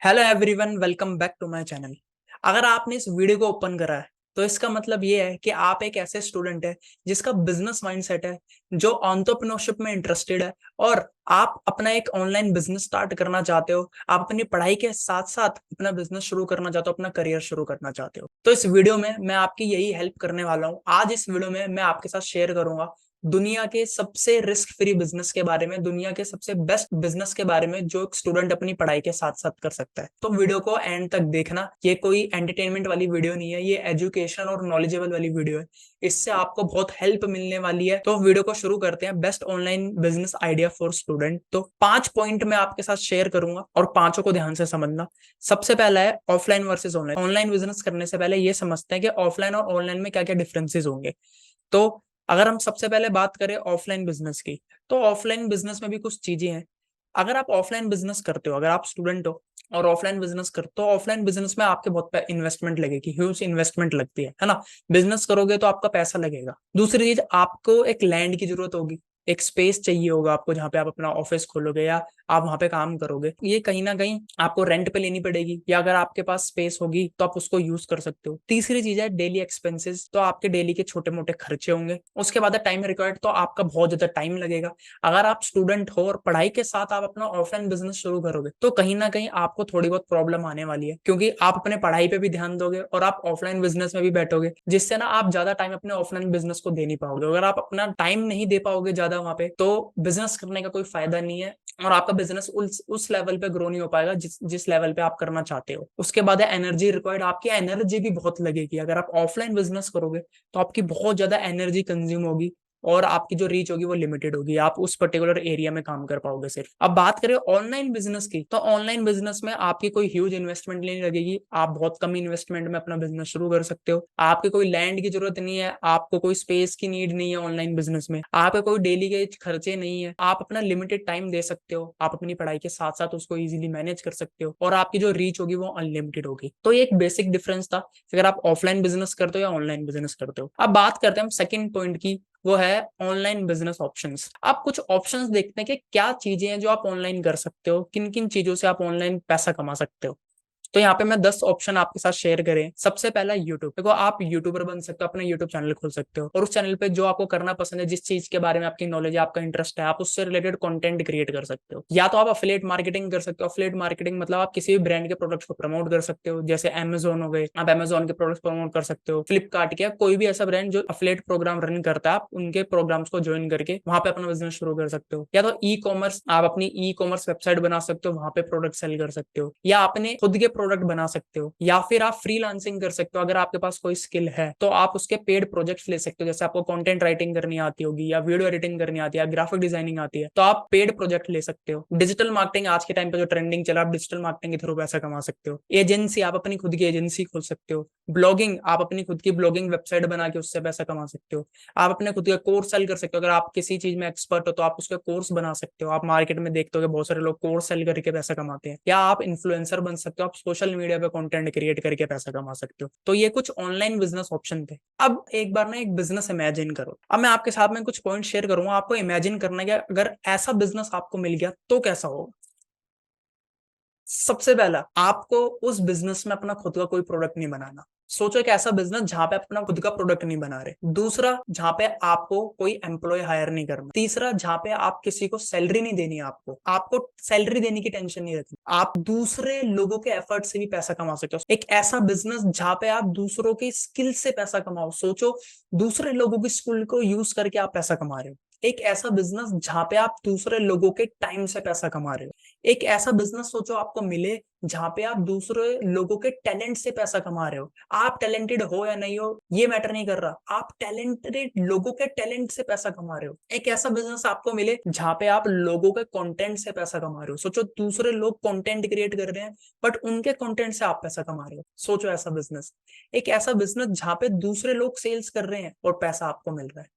Hello everyone, welcome back to my channel. अगर आपने इस वीडियो को ओपन करा है तो इसका मतलब ये है कि आप एक ऐसे स्टूडेंट है जिसका बिजनेस माइंडसेट है, जो एंटरप्रेन्योरशिप में इंटरेस्टेड है और आप अपना एक ऑनलाइन बिजनेस स्टार्ट करना चाहते हो। आप अपनी पढ़ाई के साथ साथ अपना बिजनेस शुरू करना चाहते हो, अपना करियर शुरू करना चाहते हो। तो इस वीडियो में मैं आपकी यही हेल्प करने वाला हूँ। आज इस वीडियो में मैं आपके साथ शेयर करूंगा दुनिया के सबसे रिस्क फ्री बिजनेस के बारे में, दुनिया के सबसे बेस्ट बिजनेस के बारे में जो एक स्टूडेंट अपनी पढ़ाई के साथ साथ कर सकता है। तो वीडियो को एंड तक देखना। ये कोई एंटरटेनमेंट वाली वीडियो नहीं है, ये एजुकेशन और नॉलेजेबल वाली वीडियो है। इससे आपको बहुत हेल्प मिलने वाली है। तो वीडियो को शुरू करते हैं। Best online business idea for student. तो 5 पॉइंट मैं आपके साथ शेयर करूंगा और पांचों को ध्यान से समझना। सबसे पहला है offline versus online. Online business करने से पहले ये समझते हैं कि ऑफलाइन और ऑनलाइन में क्या क्या डिफरेंसेस होंगे। तो अगर हम सबसे पहले बात करें ऑफलाइन बिजनेस की, तो ऑफलाइन बिजनेस में भी कुछ चीजें हैं। अगर आप ऑफलाइन बिजनेस करते हो, अगर आप स्टूडेंट हो और ऑफलाइन बिजनेस करते हो, ऑफलाइन बिजनेस में आपके बहुत इन्वेस्टमेंट लगेगी, ह्यूज इन्वेस्टमेंट लगती है ना। बिजनेस करोगे तो आपका पैसा लगेगा। दूसरी चीज, आपको एक लैंड की जरूरत होगी, एक स्पेस चाहिए होगा आपको जहाँ पे आप अपना ऑफिस खोलोगे या आप वहां पे काम करोगे। ये कहीं ना कहीं आपको रेंट पे लेनी पड़ेगी, या अगर आपके पास स्पेस होगी तो आप उसको यूज कर सकते हो। तीसरी चीज है डेली एक्सपेंसेस। तो आपके डेली के छोटे मोटे खर्चे होंगे। उसके बाद टाइम रिक्वायर्ड, तो आपका बहुत ज्यादा टाइम लगेगा। अगर आप स्टूडेंट हो और पढ़ाई के साथ आप अपना ऑफलाइन बिजनेस शुरू करोगे तो कहीं ना कहीं आपको थोड़ी बहुत प्रॉब्लम आने वाली है, क्योंकि आप अपने पढ़ाई पे भी ध्यान दोगे और आप ऑफलाइन बिजनेस में भी बैठोगे, जिससे ना आप ज्यादा टाइम अपने ऑफलाइन बिजनेस को दे नहीं पाओगे। अगर आप अपना टाइम नहीं दे पाओगे ज्यादा वहां पे, तो बिजनेस करने का कोई फायदा नहीं है और आपका बिजनेस उस लेवल पे ग्रो नहीं हो पाएगा जिस लेवल पे आप करना चाहते हो। उसके बाद है एनर्जी रिक्वायर्ड। आपकी एनर्जी भी बहुत लगेगी। अगर आप ऑफलाइन बिजनेस करोगे तो आपकी बहुत ज्यादा एनर्जी कंज्यूम होगी और आपकी जो रीच होगी वो लिमिटेड होगी। आप उस पर्टिकुलर एरिया में काम कर पाओगे सिर्फ। अब बात करें ऑनलाइन बिजनेस की, तो ऑनलाइन बिजनेस में आपकी कोई ह्यूज इन्वेस्टमेंट नहीं लगेगी। आप बहुत कम इन्वेस्टमेंट में अपना बिजनेस शुरू कर सकते हो। आपके कोई लैंड की जरूरत नहीं है, आपको कोई स्पेस की नीड नहीं है ऑनलाइन बिजनेस में, आपके कोई डेली के खर्चे नहीं है। आप अपना लिमिटेड टाइम दे सकते हो, आप अपनी पढ़ाई के साथ साथ उसको इजीली मैनेज कर सकते हो और आपकी जो रीच होगी वो अनलिमिटेड होगी। तो ये एक बेसिक डिफरेंस था अगर आप ऑफलाइन बिजनेस करते हो या ऑनलाइन बिजनेस करते हो। अब बात करते हैं हम सेकंड पॉइंट की, वो है ऑनलाइन बिजनेस ऑप्शंस। आप कुछ ऑप्शंस देखते हैं कि क्या चीजें हैं जो आप ऑनलाइन कर सकते हो, किन किन चीजों से आप ऑनलाइन पैसा कमा सकते हो। तो यहाँ पे मैं 10 ऑप्शन आपके साथ शेयर करें। सबसे पहला यूट्यूब। देखो, आप यूट्यूबर बन सकते हो, अपना यूट्यूब चैनल खोल सकते हो और उस चैनल पे जो आपको करना पसंद है, जिस चीज के बारे में आपकी नॉलेज है, आपका इंटरेस्ट है, आप उससे रिलेटेड कंटेंट क्रिएट कर सकते हो। या तो आप अफिलिएट मार्केटिंग कर सकते हो। अफिलिएट मार्केटिंग मतलब आप किसी भी ब्रांड के प्रोडक्ट्स को प्रमोट कर सकते हो। जैसे अमेजोन हो गए, आप अमेजोन के प्रोडक्ट्स प्रमोट कर सकते हो। फ्लिपकार्ट के, कोई भी ऐसा ब्रांड जो अफिलिएट प्रोग्राम रन करता है, आप उनके प्रोग्राम्स को ज्वाइन करके वहां पे अपना बिजनेस शुरू कर सकते हो। या तो ई कॉमर्स, आप अपनी ई कॉमर्स वेबसाइट बना सकते हो, वहां पे प्रोडक्ट सेल कर सकते हो, या अपने खुद के प्रोडक्ट बना सकते हो, या फिर आप फ्रीलांसिंग कर सकते हो। अगर आपके पास कोई स्किल है तो आप उसके पेड प्रोजेक्ट्स ले सकते हो। जैसे आपको कंटेंट राइटिंग करनी आती होगी, या वीडियो एडिटिंग करनी आती है, या ग्राफिक डिजाइनिंग आती है, तो आप पेड प्रोजेक्ट ले सकते हो। डिजिटल मार्केटिंग आज के टाइम पे जो ट्रेंडिंग चला, आप डिजिटल मार्केटिंग के थ्रू पैसा कमा सकते हो। एजेंसी, आप अपनी खुद की एजेंसी खोल सकते हो। ब्लॉगिंग, आप अपनी खुद की ब्लॉगिंग वेबसाइट बना के उससे पैसा कमा सकते हो। आप अपने खुद का कोर्स सेल कर सकते हो। अगर आप किसी चीज में एक्सपर्ट हो तो आप उसका कोर्स बना सकते हो। आप मार्केट में देखते हो बहुत सारे लोग कोर्स सेल करके पैसा कमाते हैं। या आप इन्फ्लुएंसर बन सकते हो, आप सोशल मीडिया पे कंटेंट क्रिएट करके पैसा कमा सकते हो। तो ये कुछ ऑनलाइन बिजनेस ऑप्शन थे। अब एक बार ना एक बिजनेस इमेजिन करो। अब मैं आपके साथ में कुछ पॉइंट शेयर करूंगा, आपको इमेजिन करना है कि अगर ऐसा बिजनेस आपको मिल गया तो कैसा होगा। सबसे पहला, आपको उस बिजनेस में अपना खुद का कोई प्रोडक्ट नहीं बनाना। सोचो एक ऐसा बिजनेस जहां पे अपना खुद का प्रोडक्ट नहीं बना रहे। दूसरा, जहां पे आपको कोई एम्प्लॉय हायर नहीं करना। तीसरा, जहां पे आप किसी को सैलरी नहीं देनी है। आपको आपको सैलरी देने की टेंशन नहीं रखनी। आप दूसरे लोगों के एफर्ट से भी पैसा कमा सकते हो। एक ऐसा बिजनेस जहां पे आप दूसरों की स्किल से पैसा कमाओ। सोचो, दूसरे लोगों की स्किल को यूज करके आप पैसा कमा रहे हो। एक ऐसा बिजनेस जहां पे आप दूसरे लोगों के टाइम से पैसा कमा रहे हो। एक ऐसा बिजनेस सोचो आपको मिले जहां पे आप दूसरे लोगों के टैलेंट से पैसा कमा रहे हो। आप टैलेंटेड हो या नहीं हो ये मैटर नहीं कर रहा, आप टैलेंटेड लोगों के टैलेंट से पैसा कमा रहे हो। एक ऐसा बिजनेस आपको मिले जहां पे आप लोगों के कंटेंट से पैसा कमा रहे हो। सोचो, दूसरे लोग कंटेंट क्रिएट कर रहे हैं बट उनके कंटेंट से आप पैसा कमा रहे हो। सोचो ऐसा बिजनेस। एक ऐसा बिजनेस जहां पे दूसरे लोग सेल्स कर रहे हैं और पैसा आपको मिल रहा है।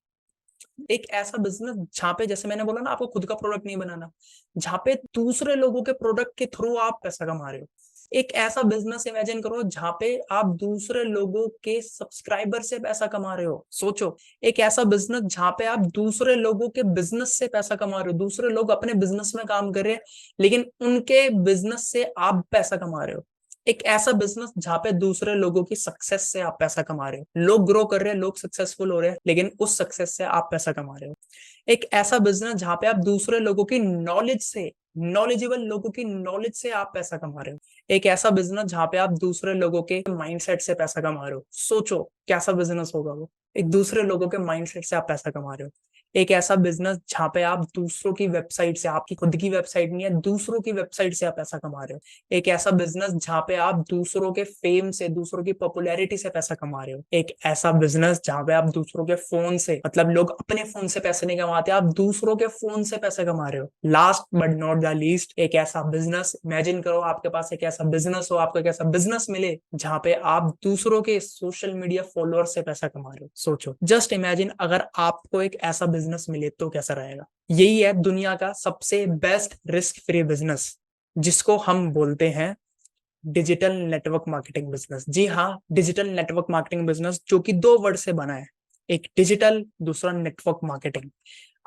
एक ऐसा बिजनेस जहाँ पे, जैसे मैंने बोला ना, आपको खुद का प्रोडक्ट नहीं बनाना, जहाँ पे दूसरे लोगों के प्रोडक्ट के थ्रू आप पैसा कमा रहे हो। एक ऐसा बिजनेस इमेजिन करो जहाँ पे आप दूसरे लोगों के सब्सक्राइबर से पैसा कमा रहे हो। सोचो, एक ऐसा बिजनेस जहाँ पे आप दूसरे लोगों के बिजनेस से पैसा कमा रहे हो। दूसरे लोग अपने बिजनेस में काम कर रहे हैं, लेकिन उनके बिजनेस से आप पैसा कमा रहे हो। एक ऐसा बिजनेस जहाँ पे दूसरे लोगों की सक्सेस से आप पैसा कमा रहे हो। लोग ग्रो कर रहे हैं, लोग सक्सेसफुल हो रहे हैं, लेकिन उस सक्सेस से आप पैसा कमा रहे हो। एक ऐसा बिजनेस जहाँ पे आप दूसरे लोगों की नॉलेज से, नॉलेजेबल लोगों की नॉलेज से आप पैसा कमा रहे हो। एक ऐसा बिजनेस जहाँ पे आप दूसरे लोगों के माइंडसेट से पैसा कमा रहे हो। सोचो कैसा बिजनेस होगा वो। एक दूसरे लोगों के माइंडसेट से आप पैसा कमा रहे हो। एक ऐसा बिजनेस जहाँ पे आप दूसरों की वेबसाइट से, आपकी खुद की वेबसाइट नहीं है, दूसरों की वेबसाइट से आप पैसा कमा रहे हो। एक ऐसा बिजनेस जहाँ पे आप दूसरों के फेम से, दूसरों की पॉपुलैरिटी से पैसा कमा रहे हो। एक ऐसा बिजनेस जहाँ पे आप दूसरों के फोन से, मतलब लोग अपने फोन से पैसे नहीं कमाते, आप दूसरों के फोन से पैसा कमा रहे हो। Last but not the least, एक ऐसा बिजनेस इमेजिन करो, आपके पास एक ऐसा बिजनेस हो, आपको एक ऐसा बिजनेस मिले जहाँ पे आप दूसरों के सोशल मीडिया फॉलोअर से पैसा कमा रहे हो। सोचो, जस्ट इमेजिन अगर आपको एक ऐसा बिजनेस मिले तो कैसा रहेगा। यही है दुनिया का सबसे बेस्ट रिस्क फ्री बिजनेस, जिसको हम बोलते हैं डिजिटल नेटवर्क मार्केटिंग बिजनेस। जी हाँ, डिजिटल नेटवर्क मार्केटिंग बिजनेस, जो कि दो वर्ड से बना है, एक डिजिटल, दूसरा नेटवर्क मार्केटिंग।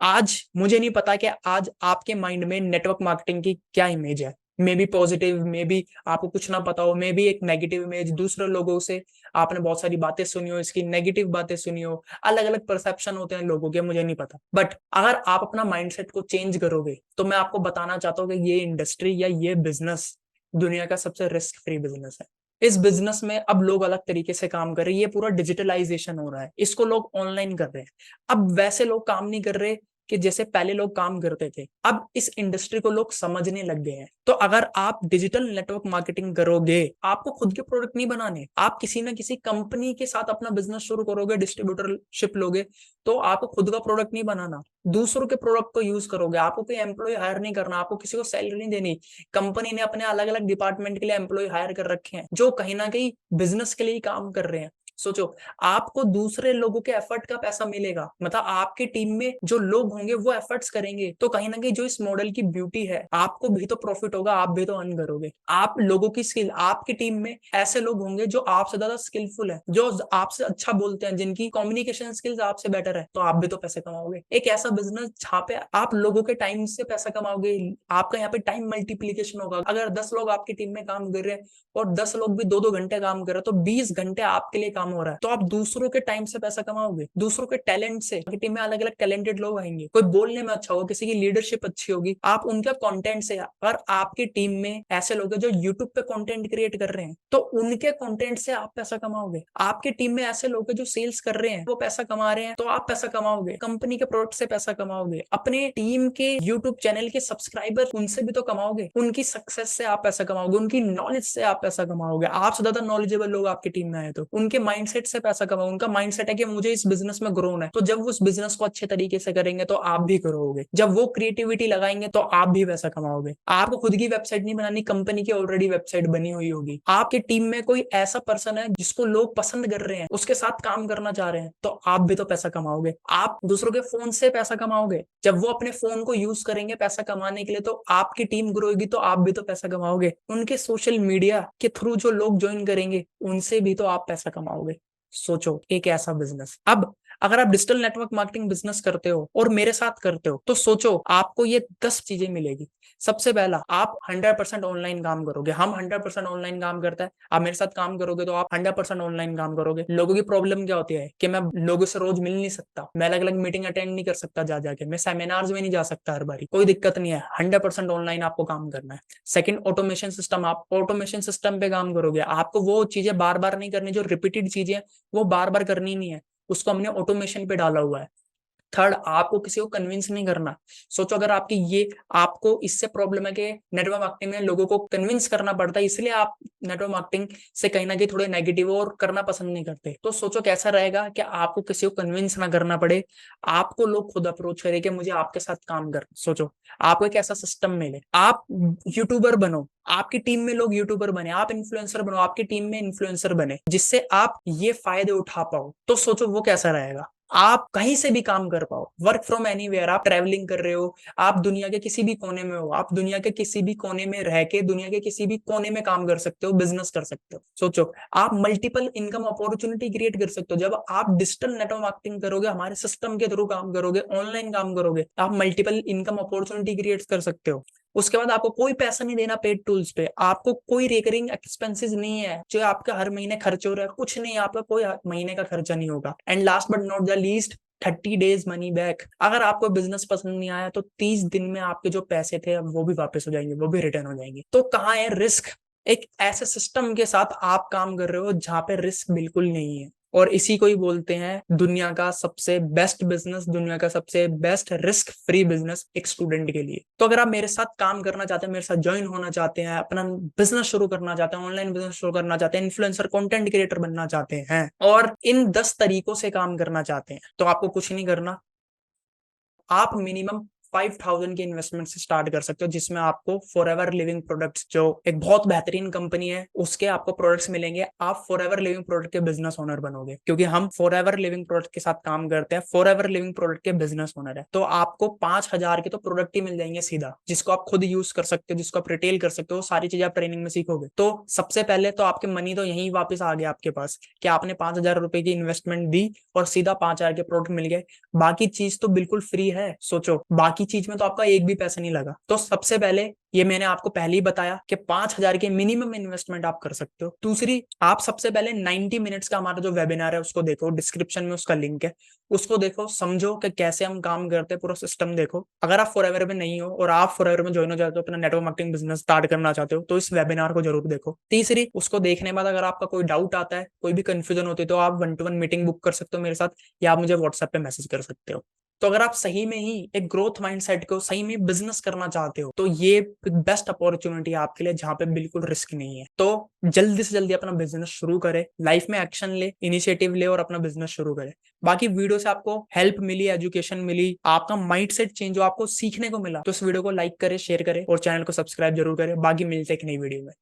आज मुझे नहीं पता कि आज आपके माइंड में नेटवर्क मार्केटिंग की क्या इमेज है। May be positive, may be आपको कुछ ना पता हो, मे बी एक नेगेटिव इमेज, दूसरे लोगों से आपने बहुत सारी बातें सुनी हो, इसकी नेगेटिव बातें सुनी हो, अलग अलग परसेप्शन होते हैं लोगों के, मुझे नहीं पता। बट अगर आप अपना माइंडसेट को चेंज करोगे तो मैं आपको बताना चाहता हूँ कि ये इंडस्ट्री या ये बिजनेस दुनिया का सबसे रिस्क फ्री बिजनेस है। इस बिजनेस में अब लोग अलग तरीके से काम कर रहे हैं। ये पूरा डिजिटलाइजेशन हो रहा है, इसको लोग ऑनलाइन कर रहे हैं। अब वैसे लोग काम नहीं कर रहे कि जैसे पहले लोग काम करते थे। अब इस इंडस्ट्री को लोग समझने लग गए हैं। तो अगर आप डिजिटल नेटवर्क मार्केटिंग करोगे, आपको खुद के प्रोडक्ट नहीं बनाने, आप किसी ना किसी कंपनी के साथ अपना बिजनेस शुरू करोगे, डिस्ट्रीब्यूटरशिप लोगे, तो आपको खुद का प्रोडक्ट नहीं बनाना, दूसरों के प्रोडक्ट को यूज करोगे। आपको कोई एम्प्लॉय हायर नहीं करना, आपको किसी को सैलरी नहीं देनी। कंपनी ने अपने अलग अलग डिपार्टमेंट के लिए एम्प्लॉय हायर कर रखे हैं, जो कहीं ना कहीं बिजनेस के लिए ही काम कर रहे हैं। सोचो, आपको दूसरे लोगों के एफर्ट का पैसा मिलेगा, मतलब आपकी टीम में जो लोग होंगे वो एफर्ट्स करेंगे, तो कहीं ना कहीं जो इस मॉडल की ब्यूटी है, आपको भी तो प्रॉफिट होगा, आप भी तो अर्न करोगे। आप लोगों की स्किल, आपकी टीम में ऐसे लोग होंगे जो आपसे ज्यादा स्किलफुल है, जो आपसे अच्छा बोलते हैं, जिनकी कम्युनिकेशन स्किल्स आपसे बेटर है, तो आप भी तो पैसे कमाओगे। एक ऐसा बिजनेस जहाँ पे आप लोगों के टाइम से पैसा कमाओगे, आपका यहाँ पे टाइम मल्टीप्लीकेशन होगा। अगर 10 लोग आपकी टीम में काम कर रहे हैं और 10 लोग भी 2-2 घंटे काम कर रहे हैं, तो 20 घंटे आपके लिए काम हो रहा है, तो आप दूसरों के टाइम से पैसा कमाओगे, दूसरों के टैलेंट से। आपकी टीम में अलग अलग टैलेंटेड लोग आएंगे, कोई बोलने में अच्छा होगा, किसी की लीडरशिप अच्छी होगी, आप उनका कंटेंट से। अगर आपकी टीम में ऐसे लोग हैं जो यूट्यूब पे कंटेंट क्रिएट कर रहे हैं, तो उनके कंटेंट से आप पैसा कमाओगे। आपकी टीम में ऐसे लोग हैं जो सेल्स कर रहे हैं, वो पैसा कमा रहे हैं, तो आप पैसा कमाओगे। कंपनी के प्रोडक्ट से पैसा कमाओगे, अपने टीम के यूट्यूब चैनल के सब्सक्राइबर, उनसे भी तो कमाओगे, उनकी सक्सेस से आप पैसा कमाओगे, उनकी नॉलेज से आप पैसा कमाओगे। आपसे ज्यादा नॉलेजेबल लोग आपकी टीम में आए तो उनके माइंडसेट से पैसा कमाओ। उनका माइंडसेट है कि मुझे इस बिजनेस में ग्रो होना है, तो जब वो उस बिजनेस को अच्छे तरीके से करेंगे तो आप भी करोगे। जब वो क्रिएटिविटी लगाएंगे तो आप भी पैसा कमाओगे। आपको खुद की वेबसाइट नहीं बनानी, कंपनी की ऑलरेडी वेबसाइट बनी हुई होगी। आपकी टीम में कोई ऐसा पर्सन है जिसको लोग पसंद कर रहे हैं, उसके साथ काम करना चाह रहे हैं, तो आप भी तो पैसा कमाओगे। आप दूसरों के फोन से पैसा कमाओगे, जब वो अपने फोन को यूज करेंगे पैसा कमाने के लिए, तो आपकी टीम ग्रो होगी, तो आप भी तो पैसा कमाओगे। उनके सोशल मीडिया के थ्रू जो लोग ज्वाइन करेंगे, उनसे भी तो आप पैसा कमाओगे। सोचो, एक ऐसा बिजनेस। अब अगर आप डिजिटल नेटवर्क मार्केटिंग बिजनेस करते हो और मेरे साथ करते हो, तो सोचो आपको ये 10 चीजें मिलेगी। सबसे पहला, आप 100% ऑनलाइन काम करोगे। हम 100% ऑनलाइन काम करता है, आप मेरे साथ काम करोगे तो आप 100% ऑनलाइन काम करोगे। लोगों की प्रॉब्लम क्या होती है कि मैं लोगों से रोज मिल नहीं सकता, मैं अलग अलग मीटिंग अटेंड नहीं कर सकता, जा जाके मैं सेमिनार्स में नहीं जा सकता हर बारी। कोई दिक्कत नहीं है, 100% ऑनलाइन आपको काम करना है। Second, automation system. आप ऑटोमेशन सिस्टम पे काम करोगे, आपको वो चीजें बार बार नहीं करनी, जो रिपीटेड चीजें वो बार बार करनी नहीं है, उसको हमने ऑटोमेशन पे डाला हुआ है। थर्ड, आपको किसी को कन्विंस नहीं करना। सोचो, अगर आपकी ये, आपको इससे प्रॉब्लम है कि नेटवर्क मार्केटिंग में लोगों को कन्विंस करना पड़ता है, इसलिए आप नेटवर्क मार्केटिंग से कहीं ना कहीं थोड़े नेगेटिव और करना पसंद नहीं करते, तो सोचो कैसा रहेगा कि आपको किसी को कन्विंस ना करना पड़े, आपको लोग खुद अप्रोच करें कि मुझे आपके साथ काम कर। सोचो, आपको एक ऐसा सिस्टम मिले, आप यूट्यूबर बनो, आपकी टीम में लोग यूट्यूबर बने, आप इन्फ्लुएंसर बनो, आपकी टीम में इन्फ्लुएंसर बने, जिससे आप ये फायदे उठा पाओ, तो सोचो वो कैसा रहेगा। आप कहीं से भी काम कर पाओ, वर्क फ्रॉम एनीवेयर। आप ट्रैवलिंग कर रहे हो, आप दुनिया के किसी भी कोने में हो, आप दुनिया के किसी भी कोने में रह के दुनिया के किसी भी कोने में काम कर सकते हो, बिजनेस कर सकते हो। सोचो, आप मल्टीपल इनकम अपॉर्चुनिटी क्रिएट कर सकते हो। जब आप डिजिटल नेटवर्क मार्केटिंग करोगे, हमारे सिस्टम के थ्रू काम करोगे, ऑनलाइन काम करोगे, आप मल्टीपल इनकम अपॉर्चुनिटी क्रिएट कर सकते हो। उसके बाद आपको कोई पैसा नहीं देना पेड टूल्स पे, आपको कोई रिकरिंग एक्सपेंसेस नहीं है जो आपका हर महीने खर्च हो रहा है, कुछ नहीं, आपका कोई महीने का खर्चा नहीं होगा। And last but not the least, 30 days money back. अगर आपको बिजनेस पसंद नहीं आया तो 30 दिन में आपके जो पैसे थे वो भी वापस हो जाएंगे, वो भी रिटर्न हो जाएंगे। तो कहाँ है रिस्क? एक ऐसे सिस्टम के साथ आप काम कर रहे हो जहां पे रिस्क बिल्कुल नहीं है, और इसी को ही बोलते हैं दुनिया का सबसे बेस्ट बिजनेस, दुनिया का सबसे बेस्ट रिस्क फ्री बिजनेस एक स्टूडेंट के लिए। तो अगर आप मेरे साथ काम करना चाहते हैं, मेरे साथ ज्वाइन होना चाहते हैं, अपना बिजनेस शुरू करना चाहते हैं, ऑनलाइन बिजनेस शुरू करना चाहते हैं, इन्फ्लुएंसर कंटेंट क्रिएटर बनना चाहते हैं और इन 10 तरीकों से काम करना चाहते हैं, तो आपको कुछ नहीं करना। आप मिनिमम 5000 की इन्वेस्टमेंट से स्टार्ट कर सकते हो, जिसमें आपको फॉरएवर लिविंग प्रोडक्ट्स, जो एक बहुत बेहतरीन कंपनी है, उसके आपको प्रोडक्ट्स मिलेंगे। आप फॉरएवर लिविंग प्रोडक्ट के बिजनेस ओनर बनोगे, क्योंकि हम फॉरएवर लिविंग प्रोडक्ट के साथ काम करते हैं, फॉरएवर लिविंग प्रोडक्ट के बिजनेस ओनर है। तो आपको 5000 के तो प्रोडक्ट ही मिल जाएंगे सीधा, जिसको आप खुद यूज कर सकते हो, जिसको आप रिटेल कर सकते हो, सारी चीजें आप ट्रेनिंग में सीखोगे। तो सबसे पहले तो आपके मनी तो यही वापस आ गया आपके पास कि आपने 5000 रुपए की इन्वेस्टमेंट दी और सीधा 5000 के प्रोडक्ट मिल गए। बाकी चीज तो बिल्कुल फ्री है। सोचो, बाकी चीज में तो आपका एक भी पैसा नहीं लगा। तो सबसे पहले ये मैंने आपको पहले ही बताया कि 5000 की मिनिमम इन्वेस्टमेंट आप कर सकते हो। दूसरी, आप सबसे पहले 90 मिनट्स का हमारा जो वेबिनार है उसको देखो, डिस्क्रिप्शन में उसका लिंक है, उसको देखो, समझो कि कैसे हम काम करते हैं, पूरा सिस्टम देखो। अगर आप फॉरएवर में नहीं हो और आप फॉरएवर में ज्वाइन हो जाते हो, अपना नेटवर्क मार्केटिंग बिजनेस स्टार्ट करना चाहते हो, तो इस वेबिनार को जरूर देखो। तीसरी, उसको देखने के बाद अगर आपका कोई डाउट आता है, कोई भी कंफ्यूजन होती है, तो आप 1-to-1 मीटिंग बुक कर सकते हो मेरे साथ, या आप मुझे व्हाट्सएप पे मैसेज कर सकते हो। तो अगर आप सही में ही एक ग्रोथ माइंडसेट को सही में बिजनेस करना चाहते हो, तो ये बेस्ट अपॉर्चुनिटी है आपके लिए, जहां पे बिल्कुल रिस्क नहीं है। तो जल्दी से जल्दी अपना बिजनेस शुरू करें, लाइफ में एक्शन ले, इनिशिएटिव ले और अपना बिजनेस शुरू करें। बाकी वीडियो से आपको हेल्प मिली, एजुकेशन मिली, आपका माइंडसेट चेंज हो, आपको सीखने को मिला, तो इस वीडियो को लाइक करें, शेयर करें और चैनल को सब्सक्राइब जरूर करें। बाकी मिलते हैं एक नई वीडियो में।